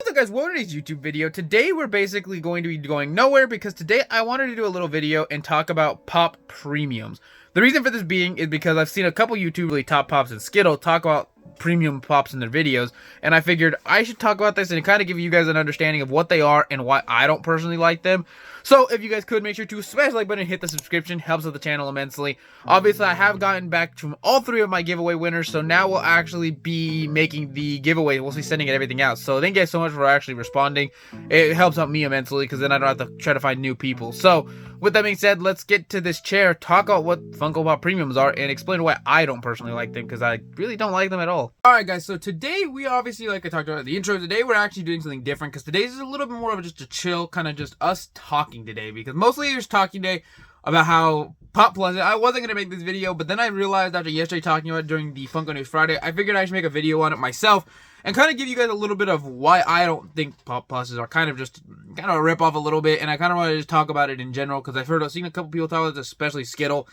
What's up, guys? Welcome to today's YouTube video. Today we're basically going to be going nowhere because today I wanted to do a little video and talk about pop premiums. The reason for this being is because I've seen a couple YouTube really top pops and Skittle talk about premium pops in their videos, and I figured I should talk about this and kind of give you guys an understanding of what they are and why I don't personally like them. So if you guys could, make sure to smash the like button and hit the subscription, helps with the channel immensely. Obviously, I have gotten back from all three of my giveaway winners, so now we'll actually be making the giveaway. We'll be sending everything out. So thank you guys so much for actually responding. It helps out me immensely because then I don't have to try to find new people. So with that being said, let's get to this chair, talk about what Funko Pop premiums are, and explain why I don't personally like them, because I really don't like them at all. Alright guys, so today we obviously, like I talked about in the intro, today we're actually doing something different, because today's is a little bit more of just a chill, kind of just us talking today, because mostly it's talking today about how Pop Plus, I wasn't going to make this video, but then I realized after yesterday talking about it during the Funko News Friday, I figured I should make a video on it myself, and kind of give you guys a little bit of why I don't think Pop Pluses are kind of a rip off a little bit, and I kind of want to just talk about it in general, because I've seen a couple people talk about this, especially Skittle,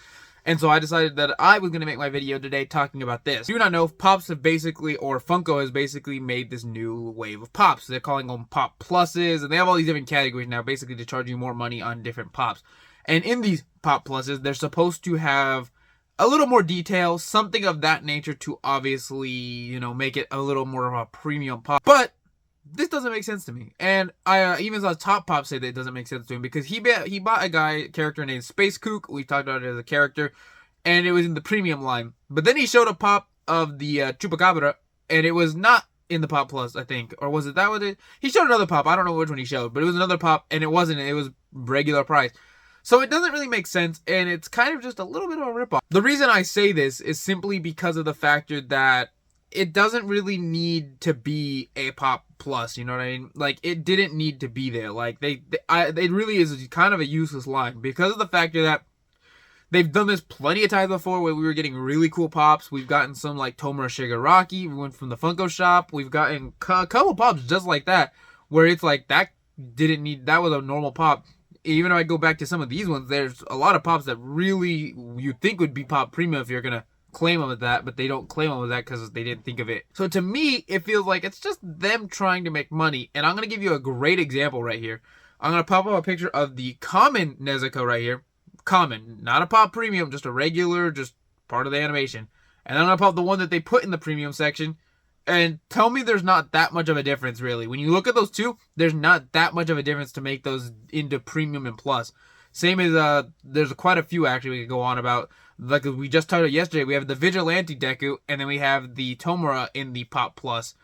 and so I decided that I was going to make my video today talking about this. Do not know if Pops have basically, or Funko has basically made this new wave of Pops. They're calling them Pop Pluses, and they have all these different categories now, basically to charge you more money on different Pops. And in these Pop Pluses, they're supposed to have a little more detail, something of that nature to obviously, you know, make it a little more of a premium Pop. But this doesn't make sense to me. And I even saw Top Pop say that it doesn't make sense to him because he bought a character named Space Kook. We talked about it as a character, and it was in the premium line. But then he showed a pop of the Chupacabra, and it was not in the Pop Plus, I think. Or was it that one? He showed another pop. I don't know which one he showed, but it was another pop, and it wasn't. It was regular price. So it doesn't really make sense, and it's kind of just a little bit of a ripoff. The reason I say this is simply because of the factor that it doesn't really need to be a Pop Plus, you know what I mean? Like, it didn't need to be there. Like, it really is kind of a useless line because of the factor that they've done this plenty of times before where we were getting really cool pops. We've gotten some like Tomura Shigaraki. We went from the Funko shop. We've gotten a couple pops just like that where it's like that was a normal pop. Even if I go back to some of these ones, there's a lot of pops that really you think would be Pop Premium if you're going to claim them as that, but they don't claim them as that because they didn't think of it. So to me, it feels like it's just them trying to make money, and I'm going to give you a great example right here. I'm going to pop up a picture of the common Nezuko right here. Common, not a Pop Premium, just a regular, just part of the animation. And I'm going to pop the one that they put in the premium section, and tell me there's not that much of a difference, really. When you look at those two, there's not that much of a difference to make those into premium and plus. Same as, there's quite a few, actually, we could go on about. Like we just talked about yesterday, we have the Vigilante Deku, and then we have the Tomura in the Pop Plus.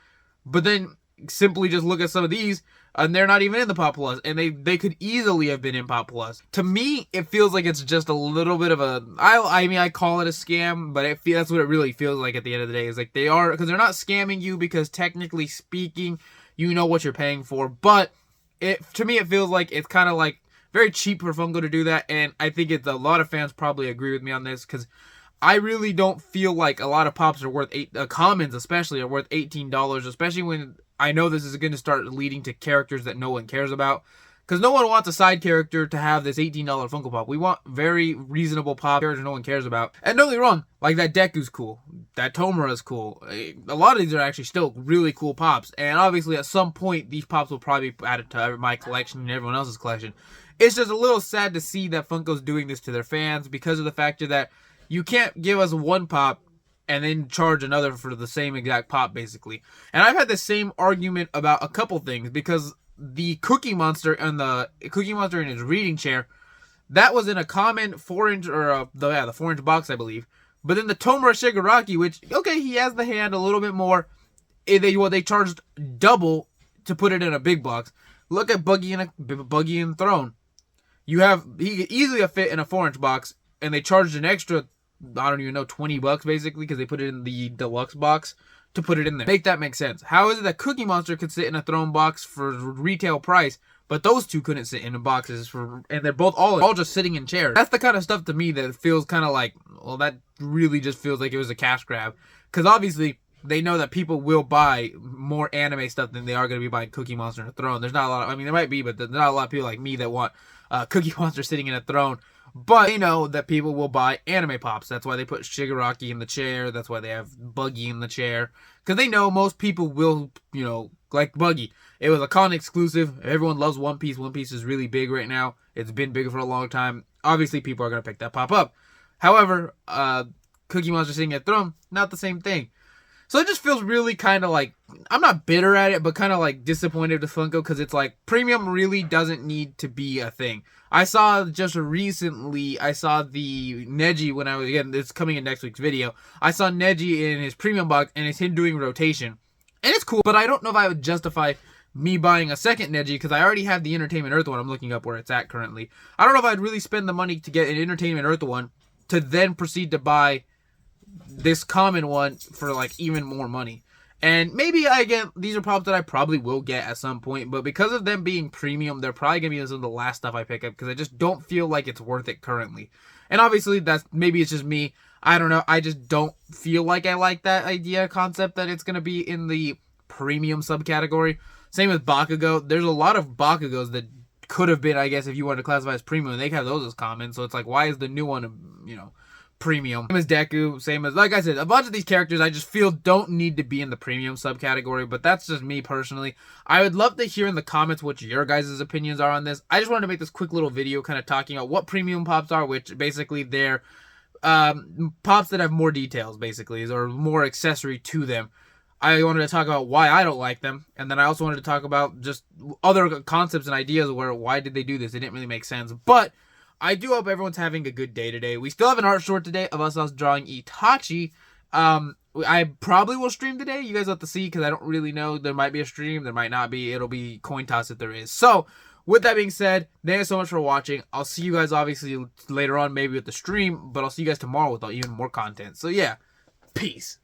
But then, simply just look at some of these, and they're not even in the Pop Plus, and they could easily have been in Pop Plus. To me, it feels like it's just a little bit of a, I mean, I call it a scam, but that's what it really feels like at the end of the day, is like they are, because they're not scamming you, because technically speaking, you know what you're paying for, but to me, it feels like it's kind of like very cheap for Funko to do that, and I think a lot of fans probably agree with me on this, because I really don't feel like a lot of pops are worth commons especially are worth $18, especially when I know this is going to start leading to characters that no one cares about. Because no one wants a side character to have this $18 Funko Pop. We want very reasonable pop characters no one cares about. And don't get me wrong, like that Deku's cool. That Tomura is cool. A lot of these are actually still really cool pops. And obviously at some point, these pops will probably be added to my collection and everyone else's collection. It's just a little sad to see that Funko's doing this to their fans because of the factor that you can't give us one pop and then charge another for the same exact pop, basically. And I've had the same argument about a couple things, because the Cookie Monster and the Cookie Monster in his reading chair, that was in a common 4-inch, or the 4-inch box, I believe. But then the Tomura Shigaraki, which, okay, he has the hand a little bit more, they charged double to put it in a big box. Look at Buggy and Throne. He could easily fit in a 4-inch box, and they charged an extra, I don't even know, $20 basically, because they put it in the deluxe box to put it in there. Make that make sense. How is it that Cookie Monster could sit in a throne box for retail price, but those two couldn't sit in the boxes and they're both all just sitting in chairs? That's the kind of stuff to me that feels kind of like, well, that really just feels like it was a cash grab. Because obviously, they know that people will buy more anime stuff than they are going to be buying Cookie Monster and a throne. There's not a lot of, I mean, there might be, but there's not a lot of people like me that want Cookie Monster sitting in a throne. But they know that people will buy anime pops. That's why they put Shigaraki in the chair. That's why they have Buggy in the chair. Because they know most people will, you know, like Buggy. It was a con exclusive. Everyone loves One Piece. One Piece is really big right now. It's been big for a long time. Obviously, people are going to pick that pop up. However, Cookie Monster sitting at throne, not the same thing. So it just feels really kind of like, I'm not bitter at it, but kind of like disappointed with Funko, because it's like, premium really doesn't need to be a thing. I saw just recently, I saw the Neji when I was, again, it's coming in next week's video. I saw Neji in his premium box, and it's him doing rotation. And it's cool, but I don't know if I would justify me buying a second Neji, because I already have the Entertainment Earth one. I'm looking up where it's at currently. I don't know if I'd really spend the money to get an Entertainment Earth one to then proceed to buy this common one for like even more money. And maybe, again, these are pops that I probably will get at some point, but because of them being premium, they're probably going to be some of the last stuff I pick up, because I just don't feel like it's worth it currently. And obviously, maybe it's just me. I don't know. I just don't feel like I like that idea concept that it's going to be in the premium subcategory. Same with Bakugo. There's a lot of Bakugos that could have been, I guess, if you wanted to classify as premium, they have those as common. So it's like, why is the new one, premium? Same as Deku, same as, like I said, a bunch of these characters I just feel don't need to be in the premium subcategory, but that's just me personally. I would love to hear in the comments what your guys' opinions are on this. I just wanted to make this quick little video kind of talking about what premium pops are, which basically they're pops that have more details, basically, or more accessory to them. I wanted to talk about why I don't like them, and then I also wanted to talk about just other concepts and ideas where why did they do this? It didn't really make sense, but I do hope everyone's having a good day today. We still have an art short today of us drawing Itachi. I probably will stream today. You guys have to see, because I don't really know. There might be a stream. There might not be. It'll be coin toss if there is. So, with that being said, thank you so much for watching. I'll see you guys obviously later on, maybe with the stream, but I'll see you guys tomorrow with even more content. So, yeah, peace.